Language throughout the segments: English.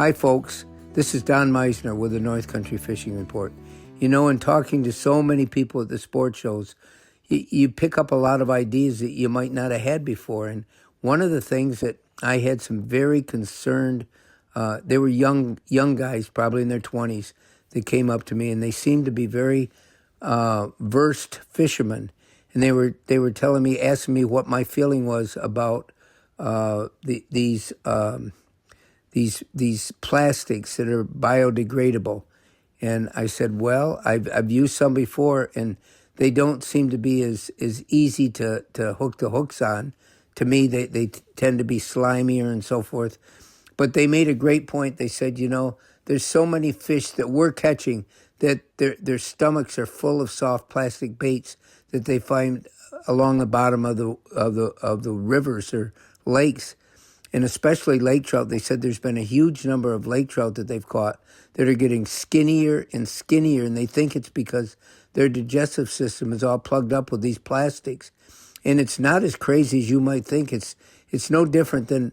Hi, folks. This is Don Meissner with the North Country Fishing Report. You know, in talking to so many people at the sport shows, you pick up a lot of ideas that you might not have had before. And one of the things that I had some very concerned, they were young guys, probably in their 20s, that came up to me, and they seemed to be very versed fishermen. And they were telling me, asking me what my feeling was about these plastics that are biodegradable. And I said, well, I've used some before, and they don't seem to be as easy to hook the hooks on. To me, they tend to be slimier and so forth. But they made a great point. They said, you know, there's so many fish that we're catching that their stomachs are full of soft plastic baits that they find along the bottom of the rivers or lakes. And especially lake trout. They said there's been a huge number of lake trout that they've caught that are getting skinnier and skinnier, and they think it's because their digestive system is all plugged up with these plastics. And it's not as crazy as you might think. It's no different than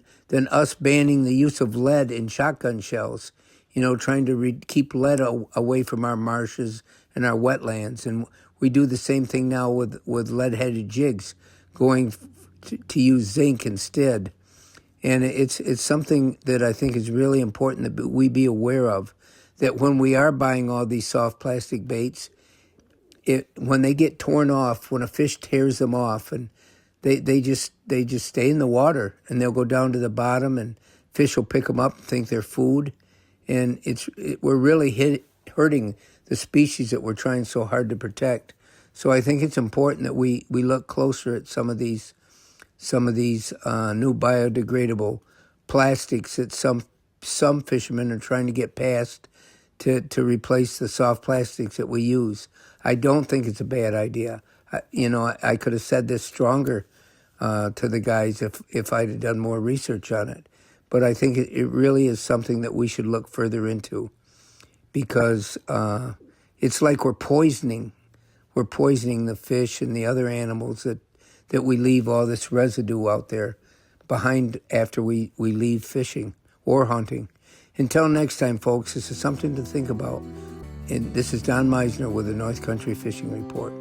us banning the use of lead in shotgun shells, you know, trying to keep lead away from our marshes and our wetlands. And we do the same thing now with lead-headed jigs, going to use zinc instead. And it's something that I think is really important that we be aware of, that when we are buying all these soft plastic baits, when they get torn off, when a fish tears them off, and they just stay in the water, and they'll go down to the bottom, and fish will pick them up and think they're food, and we're really hurting the species that we're trying so hard to protect. So I think it's important that we look closer at some of these new biodegradable plastics that some fishermen are trying to get past to replace the soft plastics that we use. I don't think it's a bad idea. I could have said this stronger to the guys if I'd have done more research on it. But I think it really is something that we should look further into, because it's like we're poisoning the fish and the other animals that we leave all this residue out there behind after we leave fishing or hunting. Until next time, folks, this is something to think about. And this is Don Meissner with the North Country Fishing Report.